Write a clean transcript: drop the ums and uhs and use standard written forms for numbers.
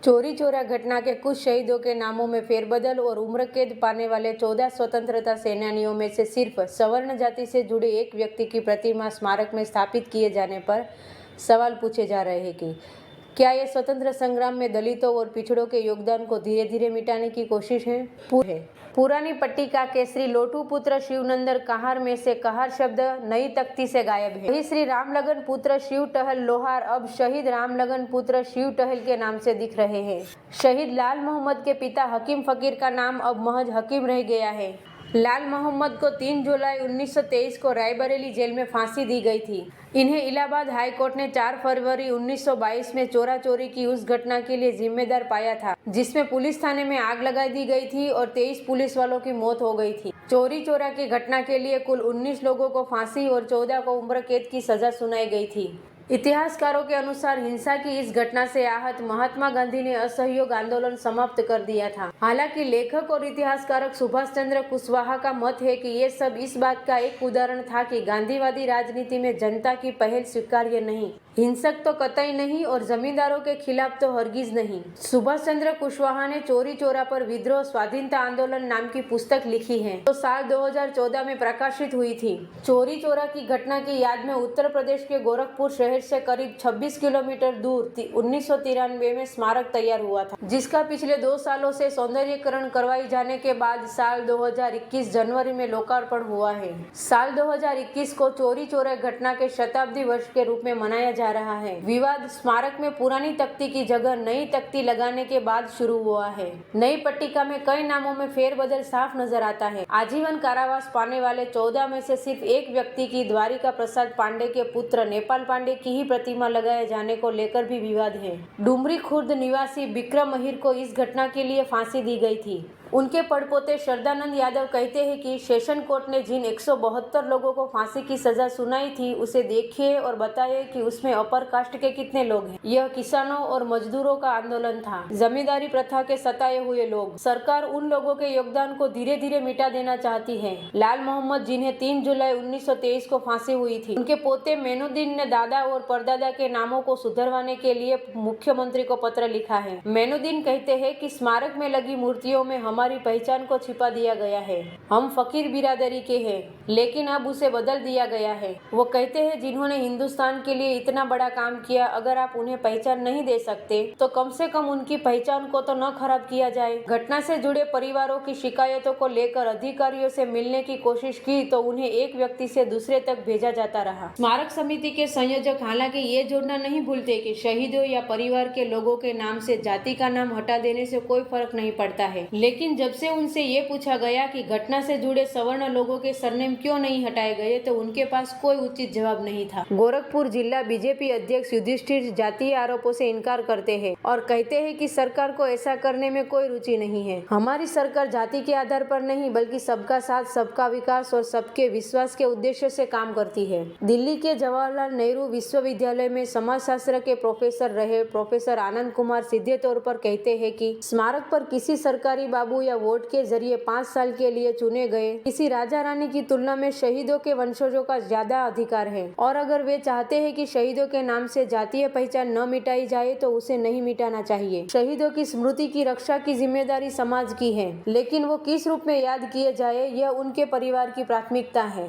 चोरी चोरा घटना के कुछ शहीदों के नामों में फेरबदल और उम्र कैद पाने वाले 14 स्वतंत्रता सेनानियों में से सिर्फ सवर्ण जाति से जुड़े एक व्यक्ति की प्रतिमा स्मारक में स्थापित किए जाने पर सवाल पूछे जा रहे हैं कि क्या ये स्वतंत्र संग्राम में दलितों और पिछड़ों के योगदान को धीरे धीरे मिटाने की कोशिश है। पुरानी पट्टिका के श्री लोटू पुत्र शिवनंदन कहार में से कहार शब्द नई तख्ती से गायब है। वही श्री रामलगन पुत्र शिव टहल लोहार अब शहीद रामलगन पुत्र शिव टहल के नाम से दिख रहे हैं। शहीद लाल मोहम्मद के पिता हकीम फकीर का नाम अब महज हकीम रह गया है। लाल मोहम्मद को 3 जुलाई 1923 को रायबरेली जेल में फांसी दी गई थी। इन्हें इलाहाबाद हाई कोर्ट ने 4 फरवरी 1922 में चोरा चोरी की उस घटना के लिए जिम्मेदार पाया था जिसमें पुलिस थाने में आग लगा दी गई थी और 23 पुलिस वालों की मौत हो गई थी। चोरी चोरा की घटना के लिए कुल 19 लोगों को फांसी और 14 को उम्र कैद की सजा सुनाई गई थी। इतिहासकारों के अनुसार हिंसा की इस घटना से आहत महात्मा गांधी ने असहयोग आंदोलन समाप्त कर दिया था। हालांकि लेखक और इतिहासकारक सुभाष चंद्र कुशवाहा का मत है कि ये सब इस बात का एक उदाहरण था कि गांधीवादी राजनीति में जनता की पहल स्वीकार्य नहीं, हिंसक तो कतई नहीं और जमींदारों के खिलाफ तो हरगिज नहीं। सुभाष चंद्र कुशवाहा ने चोरी चोरा पर विद्रोह स्वाधीनता आंदोलन नाम की पुस्तक लिखी है जो साल 2014 में प्रकाशित हुई थी। चोरी चोरा की घटना की याद में उत्तर प्रदेश के गोरखपुर शहर से करीब 26 किलोमीटर दूर 1993 में स्मारक तैयार हुआ था जिसका पिछले 2 सालों से सौंदर्यीकरण करवाई जाने के बाद साल 2021 जनवरी में लोकार्पण हुआ है। साल 2021 को चोरी चोरा घटना के शताब्दी वर्ष के रूप में मनाया जा रहा है। विवाद स्मारक में पुरानी तख्ती की जगह नई तख्ती लगाने के बाद शुरू हुआ है। नई पट्टिका में कई नामों में फेरबदल साफ नजर आता है। आजीवन कारावास पाने वाले 14 में से सिर्फ एक व्यक्ति की द्वारिका प्रसाद पांडे के पुत्र नेपाल पांडे की ही प्रतिमा लगाए जाने को लेकर भी विवाद है। डुमरी खुर्द निवासी बिक्रम अहिर को इस घटना के लिए फांसी दी गई थी। उनके पड़पोते श्रद्धानंद यादव कहते हैं कि सेशन कोर्ट ने जिन 172 लोगों को फांसी की सजा सुनाई थी उसे देखिए और बताइए कि उसमें अपर कास्ट के कितने लोग हैं। यह किसानों और मजदूरों का आंदोलन था, जमींदारी प्रथा के सताए हुए लोग। सरकार उन लोगों के योगदान को धीरे धीरे मिटा देना चाहती है। लाल मोहम्मद जिन्हें 3 जुलाई 1923 को फांसी हुई थी, उनके पोते मेनुद्दीन ने दादा और परदादा के नामों को सुधरवाने के लिए मुख्यमंत्री को पत्र लिखा है। मेनुद्दीन कहते हैं कि स्मारक में लगी मूर्तियों में हमारी पहचान को छिपा दिया गया है। हम फकीर बिरादरी के हैं लेकिन अब उसे बदल दिया गया है। वो कहते हैं जिन्होंने हिंदुस्तान के लिए इतना बड़ा काम किया, अगर आप उन्हें पहचान नहीं दे सकते तो कम से कम उनकी पहचान को तो न खराब किया जाए। घटना से जुड़े परिवारों की शिकायतों को लेकर अधिकारियों से मिलने की कोशिश की तो उन्हें एक व्यक्ति से दूसरे तक भेजा जाता रहा। स्मारक समिति के संयोजक हालांकि ये जोड़ना नहीं भूलते कि शहीदों या परिवार के लोगों के नाम से जाति का नाम हटा देने से कोई फर्क नहीं पड़ता है। लेकिन जब से उनसे ये पूछा गया कि घटना से जुड़े सवर्ण लोगों के सरनेम क्यों नहीं हटाए गए तो उनके पास कोई उचित जवाब नहीं था। गोरखपुर जिला बीजेपी अध्यक्ष युधिष्ठिर जातीय आरोपों से इनकार करते हैं और कहते हैं कि सरकार को ऐसा करने में कोई रुचि नहीं है। हमारी सरकार जाति के आधार पर नहीं बल्कि सबका साथ, सबका विकास और सबके विश्वास के उद्देश्य से काम करती है। दिल्ली के जवाहरलाल नेहरू विश्वविद्यालय में समाजशास्त्र के प्रोफेसर रहे प्रोफेसर आनंद कुमार सीधे तौर पर कहते हैं कि स्मारक पर किसी सरकारी बाबू या वोट के जरिए 5 साल के लिए चुने गए किसी राजा रानी की तुलना में शहीदों के वंशजों का ज्यादा अधिकार है और अगर वे चाहते हैं कि शहीदों के नाम से जातीय पहचान न मिटाई जाए तो उसे नहीं मिटाना चाहिए। शहीदों की स्मृति की रक्षा की जिम्मेदारी समाज की है, लेकिन वो किस रूप में याद किए जाए यह उनके परिवार की प्राथमिकता है।